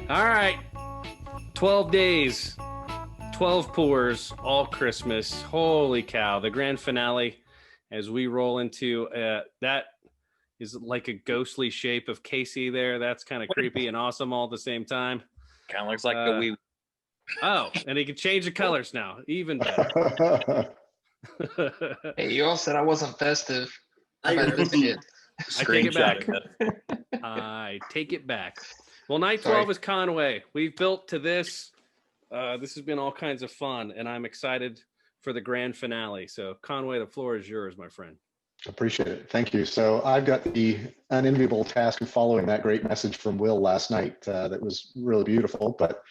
All right. 12 days, 12 pours, all Christmas. Holy cow. The grand finale as we roll into that is like a ghostly shape of Casey there. That's kind of creepy and awesome all at the same time. Kind of looks like a wee. Oh, and he can change the colors now. Even better. Hey, you all said I wasn't festive. I bet this kid. I take it back. I take it back. Well, night 12 is Conway. We've built to this. This has been all kinds of fun, and I'm excited for the grand finale. So, Conway, the floor is yours, my friend. Appreciate it. Thank you. So I've got the unenviable task of following that great message from Will last night. That was really beautiful, but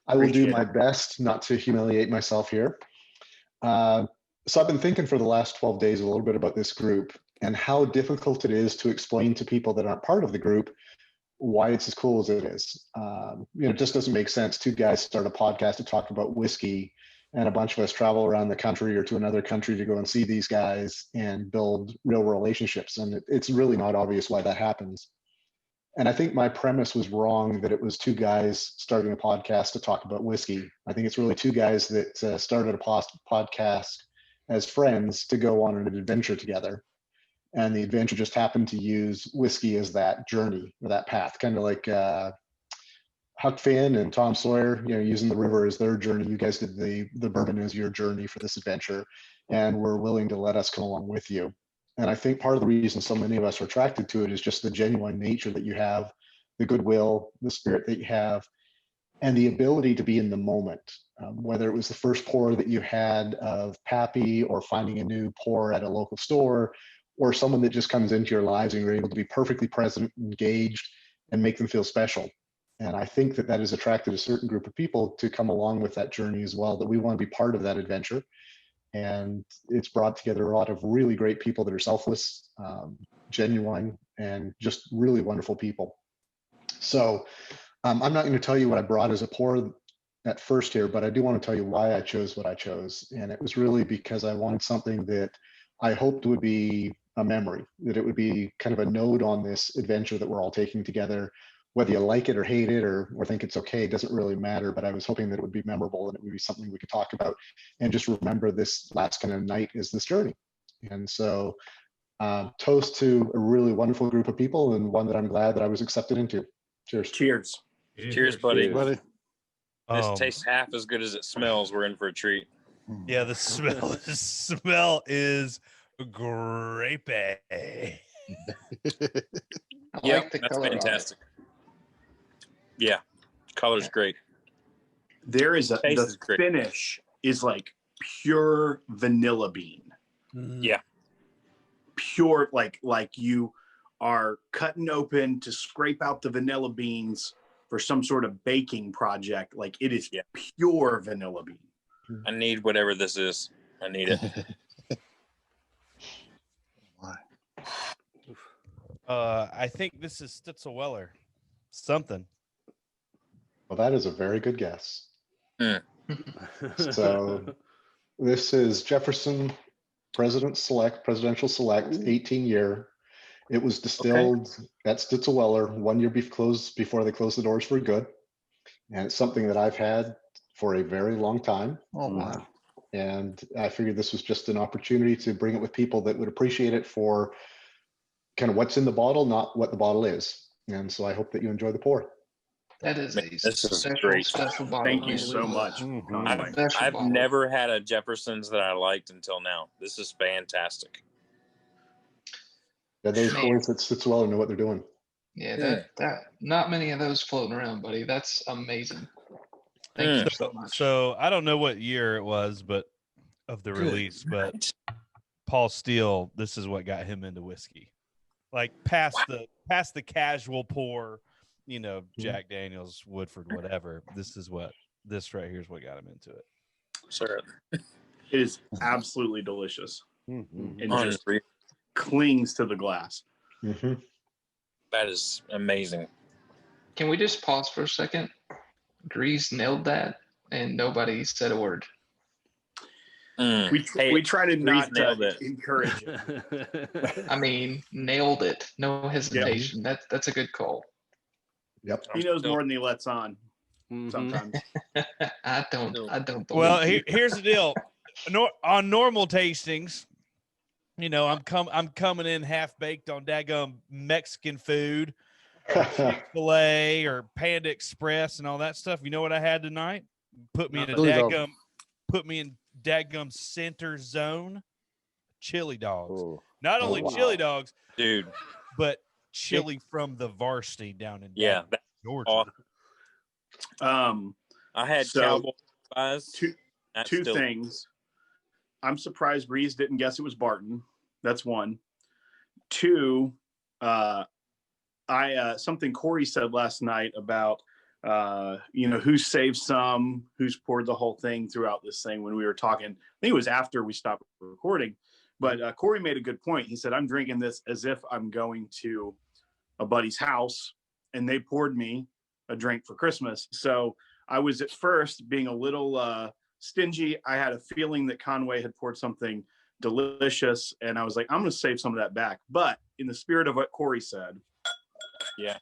I will do my best not to humiliate myself here. So I've been thinking for the last 12 days a little bit about this group and how difficult it is to explain to people that aren't part of the group why it's as cool as it is. It just doesn't make sense. Two guys start a podcast to talk about whiskey, and a bunch of us travel around the country or to another country to go and see these guys and build real relationships. And it's really not obvious why that happens. And I think my premise was wrong, that it was two guys starting a podcast to talk about whiskey. I think it's really two guys that started a podcast as friends to go on an adventure together. And the adventure just happened to use whiskey as that journey or that path, kind of like Huck Finn and Tom Sawyer, using the river as their journey. You guys did the bourbon as your journey for this adventure, and were willing to let us come along with you. And I think part of the reason so many of us are attracted to it is just the genuine nature that you have, the goodwill, the spirit that you have, and the ability to be in the moment. Whether it was the first pour that you had of Pappy, or finding a new pour at a local store, or someone that just comes into your lives and you're able to be perfectly present, engaged, and make them feel special. And I think that has attracted a certain group of people to come along with that journey as well, that we want to be part of that adventure. And it's brought together a lot of really great people that are selfless, genuine, and just really wonderful people. So I'm not going to tell you what I brought as a pour at first here, but I do want to tell you why I chose what I chose. And it was really because I wanted something that I hoped would be a memory, that it would be kind of a note on this adventure that we're all taking together. Whether you like it or hate it or think it's okay, it doesn't really matter, but I was hoping that it would be memorable and it would be something we could talk about and just remember this last kind of night is this journey. And so toast to a really wonderful group of people, and one that I'm glad that I was accepted into. Cheers. Cheers. Cheers, buddy. Buddy. This tastes half as good as it smells. We're in for a treat. Yeah, the smell is grapey. Yeah, that's fantastic. Yeah, color's great. There is the finish is like pure vanilla bean. Yeah, pure like you are cutting open to scrape out the vanilla beans for some sort of baking project. Like it is pure vanilla bean. I need whatever this is. I need it. I think this is Stitzelweller. Something. Well, that is a very good guess. So this is Jefferson Presidential Select 18-year. It was distilled at Stitzelweller 1 year before they closed the doors for good. And it's something that I've had for a very long time. Oh, wow. And I figured this was just an opportunity to bring it with people that would appreciate it for kind of what's in the bottle, not what the bottle is. And so I hope that you enjoy the pour. That is special bottle. Thank you so much. I've never had a Jefferson's that I liked until now. This is fantastic. Yeah, those boys at Stitzelweller know what they're doing. Yeah, that not many of those floating around, buddy. That's amazing. Thank you so much. So I don't know what year it was, but of the release, but Paul Steele, this is what got him into whiskey. Like past the casual pour, Jack Daniels, Woodford, whatever. This right here is what got him into it. Sure. It is absolutely delicious. Mm-hmm. And just clings to the glass. Mm-hmm. That is amazing. Can we just pause for a second? Grease nailed that, and nobody said a word. We try to not encourage it. I mean, nailed it. No hesitation. Yep. That's a good call. Yep. He knows more than he lets on. sometimes. I don't believe Well, you. here's the deal. On normal tastings, I'm coming in half baked on daggum Mexican food, Chick-fil-A or Panda Express and all that stuff. You know what I had tonight? Put me in daggum center zone. Chili dogs. Ooh. Not only chili dogs, dude, but chili from the varsity down in that's Georgia. awesome. I had So, cowboy pies. Two things. I'm surprised Breeze didn't guess it was Barton. That's one. Two, something Corey said last night about who's saved some, who's poured the whole thing throughout this thing when we were talking. I think it was after we stopped recording. But Corey made a good point. He said, I'm drinking this as if I'm going to a buddy's house and they poured me a drink for Christmas. So I was at first being a little stingy. I had a feeling that Conway had poured something delicious. And I was like, I'm going to save some of that back. But in the spirit of what Corey said. Yeah.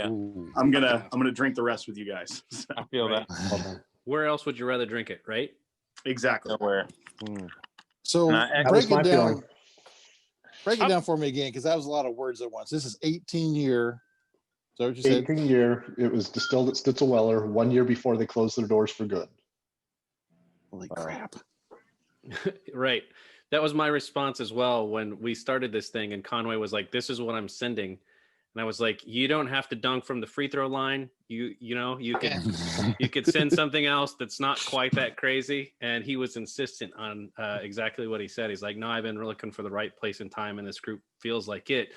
I'm gonna drink the rest with you guys. So, I feel that. Where else would you rather drink it, right? Exactly. Nowhere. So That break was my it feeling. down. Break it down for me again, because that was a lot of words at once. This is 18-year. Is that what you said? 18-year. It was distilled at Stitzel-Weller 1 year before they closed their doors for good. Holy crap. Right. That was my response as well when we started this thing and Conway was like, this is what I'm sending. And I was like, you don't have to dunk from the free throw line. You could send something else that's not quite that crazy. And he was insistent on exactly what he said. He's like, no, I've been looking for the right place and time, and this group feels like it.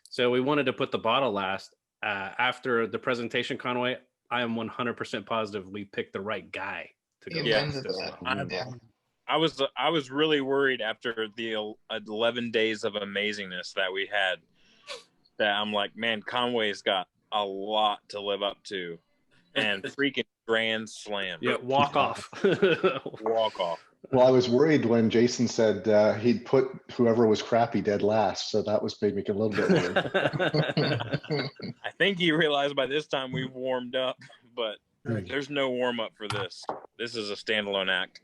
So we wanted to put the bottle last. After the presentation, Conway, I am 100% positive we picked the right guy to go. I was really worried after the 11 days of amazingness that we had. That I'm like, man, Conway's got a lot to live up to, and freaking grand slam. Yeah, walk off. Walk off. Well, I was worried when Jason said he'd put whoever was crappy dead last, so that made me a little bit worried. I think he realized by this time we've warmed up, but there's no warm up for this. This is a standalone act.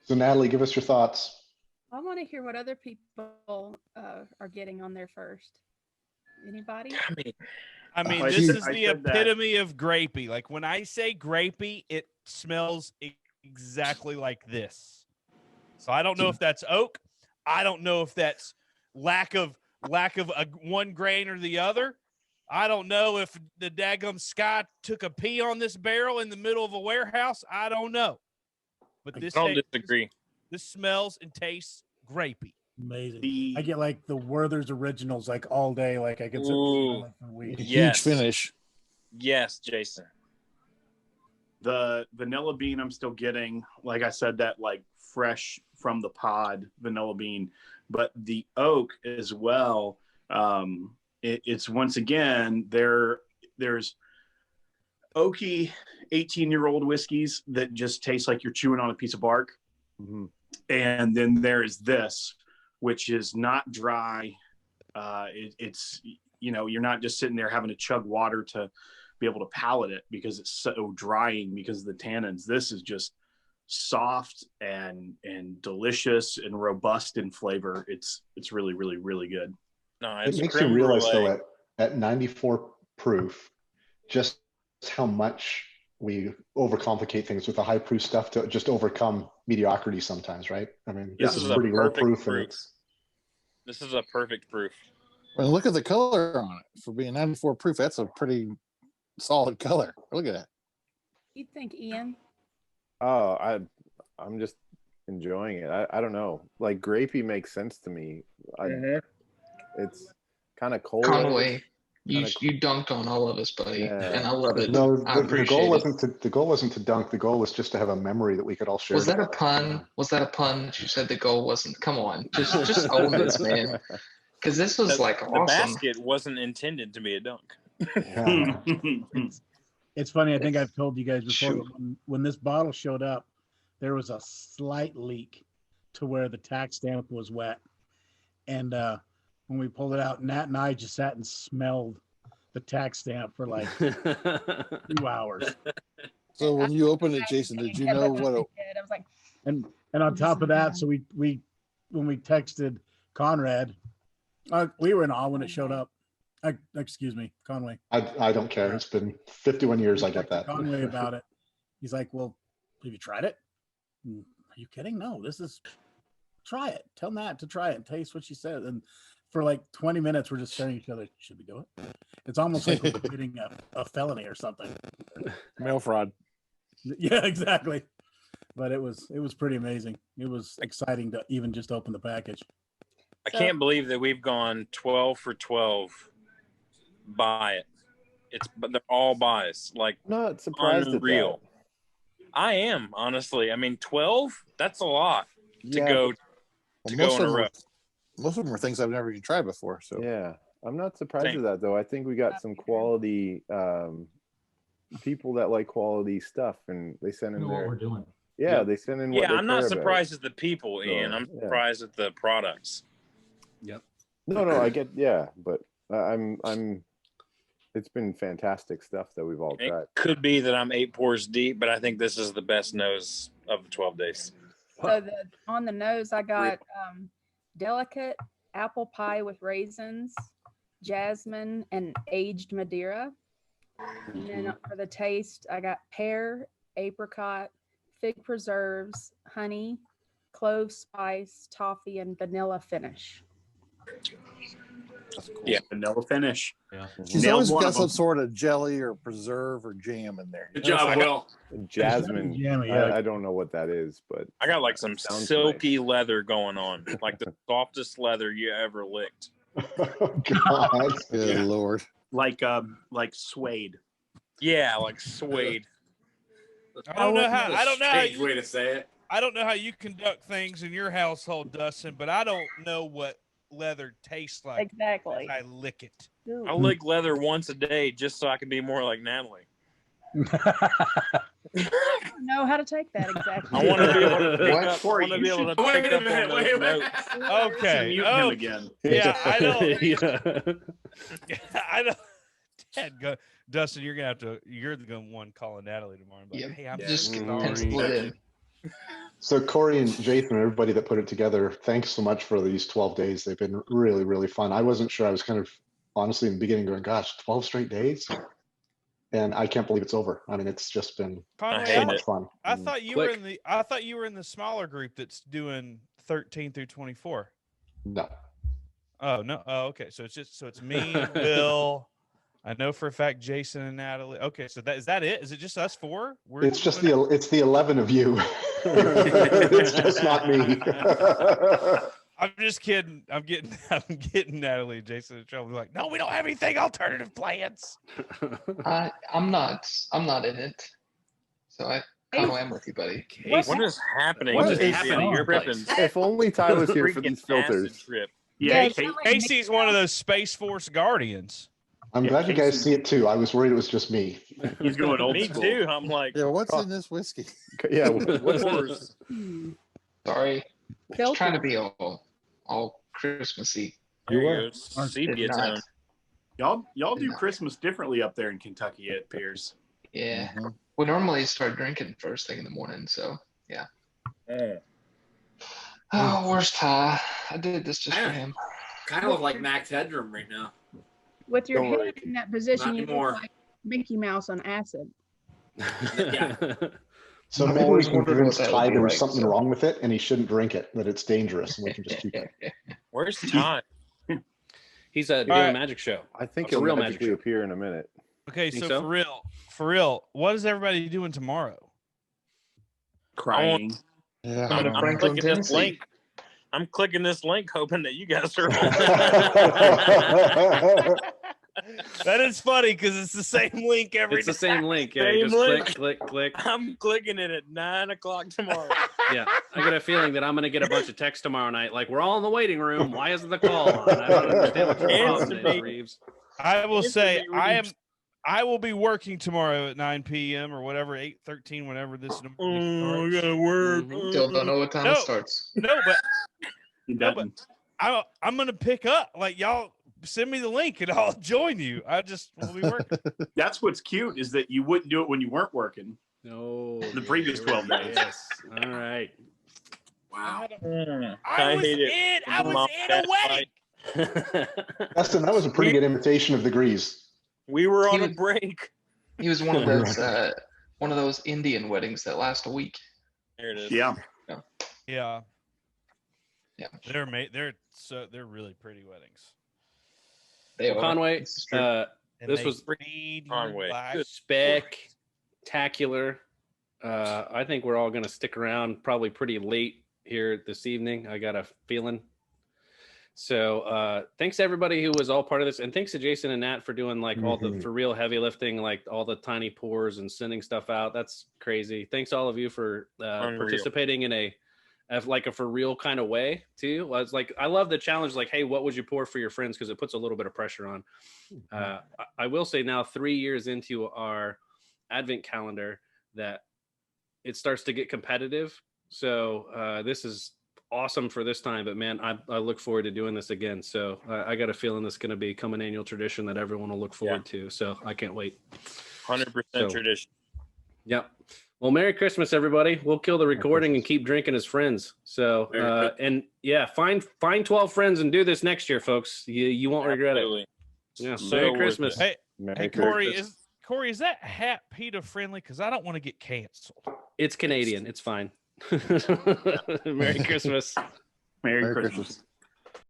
So, Natalie, give us your thoughts. I want to hear what other people are getting on there first. Anybody? I mean, this is the epitome of grapey. Like when I say grapey, it smells exactly like this. So I don't know if that's oak. I don't know if that's lack of one grain or the other. I don't know if the daggum sky took a pee on this barrel in the middle of a warehouse. I don't know. But this I don't disagree. This smells and tastes grapey. Amazing. I get like the Werther's originals like all day. Like I could sit for weeks. Yes. Huge finish. Yes, Jason. The vanilla bean I'm still getting, like I said, that like fresh from the pod vanilla bean, but the oak as well. It's once again there's oaky 18-year-old whiskeys that just taste like you're chewing on a piece of bark. Mm-hmm. And then there's this, which is not dry. It's you're not just sitting there having to chug water to be able to palate it because it's so drying because of the tannins. This is just soft and delicious and robust in flavor. It's really, really, really good. No, it makes you realize though at 94 proof, just how much we overcomplicate things with the high proof stuff to just overcome mediocrity sometimes, right? I mean, this is pretty low proof. This is a perfect proof. Well, look at the color on it. For being 94 proof, that's a pretty solid color. Look at that. You think, Ian? Oh, I'm just enjoying it. I don't know. Like grapey makes sense to me. It's kind of cold. Conway, you dunked on all of us, buddy, and I love it. No, the goal wasn't to dunk. The goal was just to have a memory that we could all share. Was that a pun? Was that a pun? You said the goal wasn't. Come on, just own this, man. Because this was like awesome. The basket wasn't intended to be a dunk. Yeah. It's funny. I think I've told you guys before. When this bottle showed up, there was a slight leak to where the tax stamp was wet, and when we pulled it out, Nat and I just sat and smelled the tax stamp for like 2 hours. So when you opened it, Jason, did you know what? I was like, And on top of that, so we when we texted Conrad, we were in awe when it showed up. Excuse me, Conway. I don't care. It's been 51 years. I get that. Conway about it. He's like, well, have you tried it? Are you kidding? No, try it. Tell Nat to try it and taste what she said. And for like 20 minutes, we're just staring at each other. Should we do it? It's almost like we're committing a felony or something. Mail fraud. Yeah, exactly. But it was pretty amazing. It was exciting to even just open the package. I can't believe that we've gone 12 for 12. Buy it. But they're all buys. Like, not surprised unreal. I am, honestly. I mean, 12, that's a lot to go in a row. Most of them are things I've never even tried before. So yeah, I'm not surprised at that though. I think we got some quality people that like quality stuff, and they send in what we're doing. Yeah, they send in. Yeah, I'm not surprised at the people, Ian. I'm surprised at the products. Yep. No, I get. Yeah, but I'm. It's been fantastic stuff that we've all tried. It could be that I'm 8 pours deep, but I think this is the best nose of the 12 days. So on the nose, I got delicate apple pie with raisins, jasmine, and aged Madeira. And then for the taste, I got pear, apricot, fig preserves, honey, clove spice, toffee, and vanilla finish. That's cool. Yeah, vanilla finish. Yeah. She's always got some sort of jelly or preserve or jam in there. Good job, Will. Jasmine. Yeah. I don't know what that is, but I got like some silky leather going on, like the softest leather you ever licked. Oh, God. Good Lord. Like suede. Yeah, like suede. I don't know how you, way to say it. I don't know how you conduct things in your household, Dustin, but I don't know what leather tastes like. Exactly. I lick it. I lick leather once a day just so I can be more like Natalie. I don't know how to take that exactly. I want to be able to pick up. I want to be able to pick up on those notes. Okay. Mute him again. Yeah, I don't. I don't. Dad, go, Dustin, you're gonna have to. You're the one calling Natalie tomorrow. But, Yep. hey, I'm Just sorry. split in. So Corey and Jason, everybody that put it together, thanks so much for these 12 days. They've been really, really fun. I wasn't sure. I was kind of honestly in the beginning going, gosh, 12 straight days? And I can't believe it's over. I mean, it's just been so much fun. I thought you were in the. I thought you were in the smaller group that's doing 13 through 24. No. Oh no. Oh, okay. So it's me, Bill. I know for a fact Jason and Natalie. Okay, so is that it? Is it just us four? It's the 11 of you. It's just not me. I'm just kidding. I'm getting Natalie and Jason in trouble. They're like, no, we don't have anything alternative plans. I'm not in it. So I am with you, buddy. What is happening? What is happening? You're tripping. If only Ty was here for these filters. Trip. Yeah, Casey's one of those Space Force guardians. I'm glad you guys see it too. I was worried it was just me. He's going old Me school. too. I'm like, Yeah, what's in this whiskey? Yeah, what's yours? Sorry. It's trying to be all Christmassy. there you were. go. Sepia Did tone. not. Y'all do Christmas differently up there in Kentucky, it appears. Yeah. We normally start drinking first thing in the morning, so yeah. Oh, where's Ty? I did this just for him. Kind of look like Max Headroom right now. With your Don't head worry. in that position, Not you anymore. look like Mickey Mouse on acid. Yeah. So I've maybe we always can wondered convince what that Ty would be there was like, something so. wrong with it and he shouldn't drink it, that it's dangerous and we can just keep it. Where's Ty? He's doing right. a magic show. I think It's a he'll real magically magic show. appear in a minute. Okay, Think so, so? for real, what is everybody doing tomorrow? Crying. Yeah. Go to I'm Franklin, clicking this Tennessee. link. I'm clicking this link, hoping that you guys are on. That is funny because it's the same link every It's the day. same link. Yeah, Same you just link. click. I'm clicking it at 9:00 tomorrow. Yeah, I got a feeling that I'm going to get a bunch of texts tomorrow night. Like, we're all in the waiting room. Why isn't the call on? I don't understand what your problem is, Reeves. I will say Instantly I will be working tomorrow at 9 p.m. or whatever, 8:13, whenever this starts. I gotta work. Still don't know what time No. it starts. No, but He No, doesn't. I'm gonna pick up. Like y'all send me the link and I'll join you. We'll be working. That's what's cute is that you wouldn't do it when you weren't working. No, The previous 12 days. Yes. All right. Wow. I was in a wedding. Dustin, that was a pretty good imitation of the Grease. We were on a break. He was one of those Indian weddings that last a week. There it is. Yeah. Yeah. Yeah. They're really pretty weddings. Well, Conway, this was Conway. spectacular. I think we're all going to stick around probably pretty late here this evening. I got a feeling. So thanks to everybody who was all part of this, and thanks to Jason and Nat for doing like all the for real heavy lifting, like all the tiny pours and sending stuff out. That's crazy. Thanks all of you for participating in a for real kind of way too. It's like I love the challenge. Like, hey, what would you pour for your friends? Because it puts a little bit of pressure on. I will say now, 3 years into our Advent calendar, that it starts to get competitive. So this is awesome for this time, but man, I look forward to doing this again. So I got a feeling this is going to become an annual tradition that everyone will look forward to. So I can't wait. 100% tradition. Yep. Well, Merry Christmas, everybody. We'll kill the recording and keep drinking as friends. So and yeah, find 12 friends and do this next year, folks. You won't regret it. Yeah. So Merry Christmas. Hey, Corey, is that hat PETA friendly? Because I don't want to get canceled. It's Canadian. It's fine. Merry Christmas. Merry Christmas.